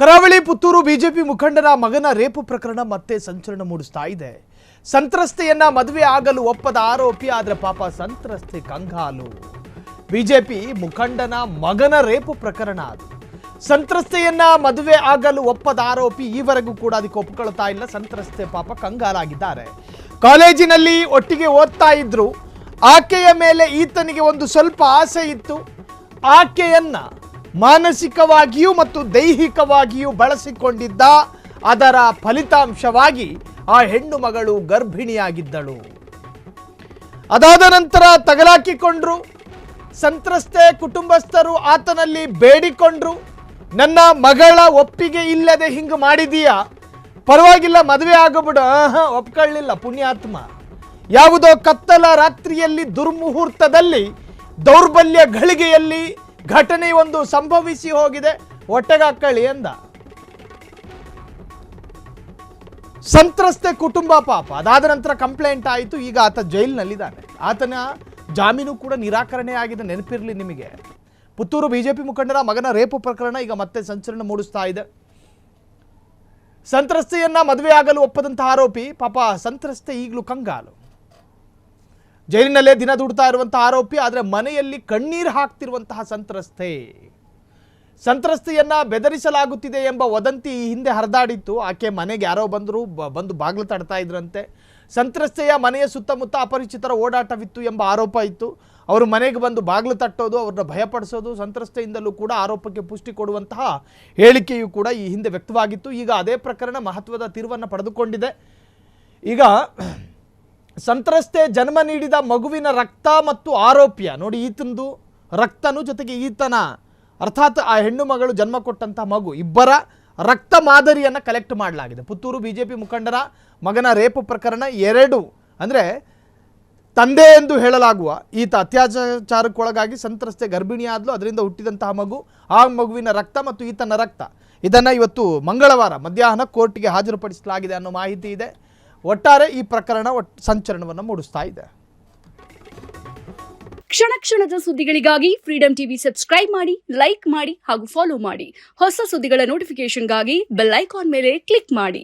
ಕರಾವಳಿ ಪುತ್ತೂರು ಬಿಜೆಪಿ ಮುಖಂಡರ ಮಗನ ರೇಪು ಪ್ರಕರಣ ಮತ್ತೆ ಸಂಚಲನ ಮೂಡಿಸ್ತಾ ಇದೆ. ಸಂತ್ರಸ್ತೆಯನ್ನ ಮದುವೆ ಆಗಲು ಒಪ್ಪದ ಆರೋಪಿ, ಆದರೆ ಪಾಪ ಸಂತ್ರಸ್ತೆ ಕಂಗಾಲು. ಬಿಜೆಪಿ ಮುಖಂಡನ ಮಗನ ರೇಪು ಪ್ರಕರಣ ಅದು. ಸಂತ್ರಸ್ತೆಯನ್ನ ಮದುವೆ ಆಗಲು ಒಪ್ಪದ ಆರೋಪಿ ಈವರೆಗೂ ಕೂಡ ಅದಕ್ಕೆ ಒಪ್ಪಿಕೊಳ್ತಾ ಇಲ್ಲ. ಸಂತ್ರಸ್ತೆ ಪಾಪ ಕಂಗಾಲಾಗಿದ್ದಾರೆ. ಕಾಲೇಜಿನಲ್ಲಿ ಒಟ್ಟಿಗೆ ಓದ್ತಾ ಇದ್ರು. ಆಕೆಯ ಮೇಲೆ ಈತನಿಗೆ ಒಂದು ಸ್ವಲ್ಪ ಆಸೆ ಇತ್ತು. ಆಕೆಯನ್ನ ಮಾನಸಿಕವಾಗಿಯೂ ಮತ್ತು ದೈಹಿಕವಾಗಿಯೂ ಬಳಸಿಕೊಂಡಿದ್ದ. ಅದರ ಫಲಿತಾಂಶವಾಗಿ ಆ ಹೆಣ್ಣು ಮಗಳು ಗರ್ಭಿಣಿಯಾಗಿದ್ದಳು. ಅದಾದ ನಂತರ ತಗಲಾಕಿಕೊಂಡ್ರು. ಸಂತ್ರಸ್ತೆ ಕುಟುಂಬಸ್ಥರು ಆತನಲ್ಲಿ ಬೇಡಿಕೊಂಡ್ರು, ನನ್ನ ಮಗಳ ಒಪ್ಪಿಗೆ ಇಲ್ಲದೆ ಹಿಂಗೆ ಮಾಡಿದೀಯಾ, ಪರವಾಗಿಲ್ಲ ಮದುವೆ ಆಗಬಿಡು. ಒಪ್ಕೊಳ್ಳಿಲ್ಲ ಪುಣ್ಯಾತ್ಮ. ಯಾವುದೋ ಕತ್ತಲ ರಾತ್ರಿಯಲ್ಲಿ ದುರ್ಮುಹೂರ್ತದಲ್ಲಿ ದೌರ್ಬಲ್ಯ ಘಳಿಗೆಯಲ್ಲಿ ಘಟನೆ ಒಂದು ಸಂಭವಿಸಿ ಹೋಗಿದೆ, ಹೊಟ್ಟೆಗಾಕಳಿ ಎಂದ. ಸಂತ್ರಸ್ತೆ ಕುಟುಂಬ ಪಾಪ. ಅದಾದ ನಂತರ ಕಂಪ್ಲೇಂಟ್ ಆಯಿತು. ಈಗ ಆತ ಜೈಲಿನಲ್ಲಿದ್ದಾನೆ. ಆತನ ಜಾಮೀನು ಕೂಡ ನಿರಾಕರಣೆ ಆಗಿದೆ. ನೆನಪಿರಲಿ ನಿಮಗೆ. ಪುತ್ತೂರು ಬಿಜೆಪಿ ಮುಖಂಡರ ಮಗನ ರೇಪು ಪ್ರಕರಣ ಈಗ ಮತ್ತೆ ಸಂಚಲನ ಮೂಡಿಸ್ತಾ ಇದೆ. ಸಂತ್ರಸ್ತೆಯನ್ನ ಮದುವೆ ಆಗಲು ಒಪ್ಪದಂತಹ ಆರೋಪಿ, ಪಾಪ ಸಂತ್ರಸ್ತೆ ಈಗಲೂ ಕಂಗಾಲು. ಜೈಲಿನಲ್ಲೇ ದಿನ ದುಡ್ತಾ ಇರುವಂತಹ ಆರೋಪಿ, ಆದರೆ ಮನೆಯಲ್ಲಿ ಕಣ್ಣೀರು ಹಾಕ್ತಿರುವಂತಹ ಸಂತ್ರಸ್ತೆಯನ್ನ ಬೆದರಿಸಲಾಗುತ್ತಿದೆ ಎಂಬ ವದಂತಿ ಈ ಹಿಂದೆ ಹರಿದಾಡಿತ್ತು. ಆಕೆ ಮನೆಗೆ ಯಾರೋ ಬಂದು ಬಾಗಿಲು ತಡ್ತಾ ಇದ್ರಂತೆ. ಸಂತ್ರಸ್ತೆಯ ಮನೆಯ ಸುತ್ತಮುತ್ತ ಅಪರಿಚಿತರ ಓಡಾಟವಿತ್ತು ಎಂಬ ಆರೋಪ ಇತ್ತು. ಅವರು ಮನೆಗೆ ಬಂದು ಬಾಗಿಲು ತಟ್ಟೋದು, ಅವ್ರನ್ನ ಭಯಪಡಿಸೋದು, ಸಂತ್ರಸ್ತೆಯಿಂದಲೂ ಕೂಡ ಆರೋಪಕ್ಕೆ ಪುಷ್ಟಿ ಕೊಡುವಂತಹ ಹೇಳಿಕೆಯೂ ಕೂಡ ಈ ಹಿಂದೆ ವ್ಯಕ್ತವಾಗಿತ್ತು. ಈಗ ಅದೇ ಪ್ರಕರಣ ಮಹತ್ವದ ತಿರುವನ್ನು ಪಡೆದುಕೊಂಡಿದೆ. ಈಗ ಸಂತ್ರಸ್ತೆ ಜನ್ಮ ನೀಡಿದ ಮಗುವಿನ ರಕ್ತ ಮತ್ತು ಆರೋಪಿಯ ನೋಡಿ, ಈತಂದು ರಕ್ತನು ಜೊತೆಗೆ ಈತನ ಅರ್ಥಾತ್ ಆ ಹೆಣ್ಣು ಮಗಳು ಜನ್ಮ ಕೊಟ್ಟಂತಹ ಮಗು ಇಬ್ಬರ ರಕ್ತ ಮಾದರಿಯನ್ನು ಕಲೆಕ್ಟ್ ಮಾಡಲಾಗಿದೆ. ಪುತ್ತೂರು ಬಿಜೆಪಿ ಮುಖಂಡರ ಮಗನ ರೇಪು ಪ್ರಕರಣ. ಎರಡು ಅಂದರೆ ತಂದೆ ಎಂದು ಹೇಳಲಾಗುವ ಈತ ಅತ್ಯಾಚಾರಕ್ಕೊಳಗಾಗಿ ಸಂತ್ರಸ್ತೆ ಗರ್ಭಿಣಿಯಾದ್ಲು. ಅದರಿಂದ ಹುಟ್ಟಿದಂತಹ ಮಗು, ಆ ಮಗುವಿನ ರಕ್ತ ಮತ್ತು ಈತನ ರಕ್ತ, ಇದನ್ನು ಇವತ್ತು ಮಂಗಳವಾರ ಮಧ್ಯಾಹ್ನ ಕೋರ್ಟ್ಗೆ ಹಾಜರುಪಡಿಸಲಾಗಿದೆ ಅನ್ನೋ ಮಾಹಿತಿ ಇದೆ. ಒಟ್ಟಾರೆ ಈ ಪ್ರಕರಣ ಸಂಚಲನವನ್ನು ಮೂಡಿಸ್ತಾ ಇದೆ. ಕ್ಷಣ ಕ್ಷಣದ ಸುದ್ದಿಗಳಿಗಾಗಿ ಫ್ರೀಡಂ ಟಿವಿ ಸಬ್ಸ್ಕ್ರೈಬ್ ಮಾಡಿ, ಲೈಕ್ ಮಾಡಿ ಹಾಗೂ ಫಾಲೋ ಮಾಡಿ. ಹೊಸ ಸುದ್ದಿಗಳ ನೋಟಿಫಿಕೇಶನ್ಗಾಗಿ ಬೆಲ್ ಐಕಾನ್ ಮೇಲೆ ಕ್ಲಿಕ್ ಮಾಡಿ.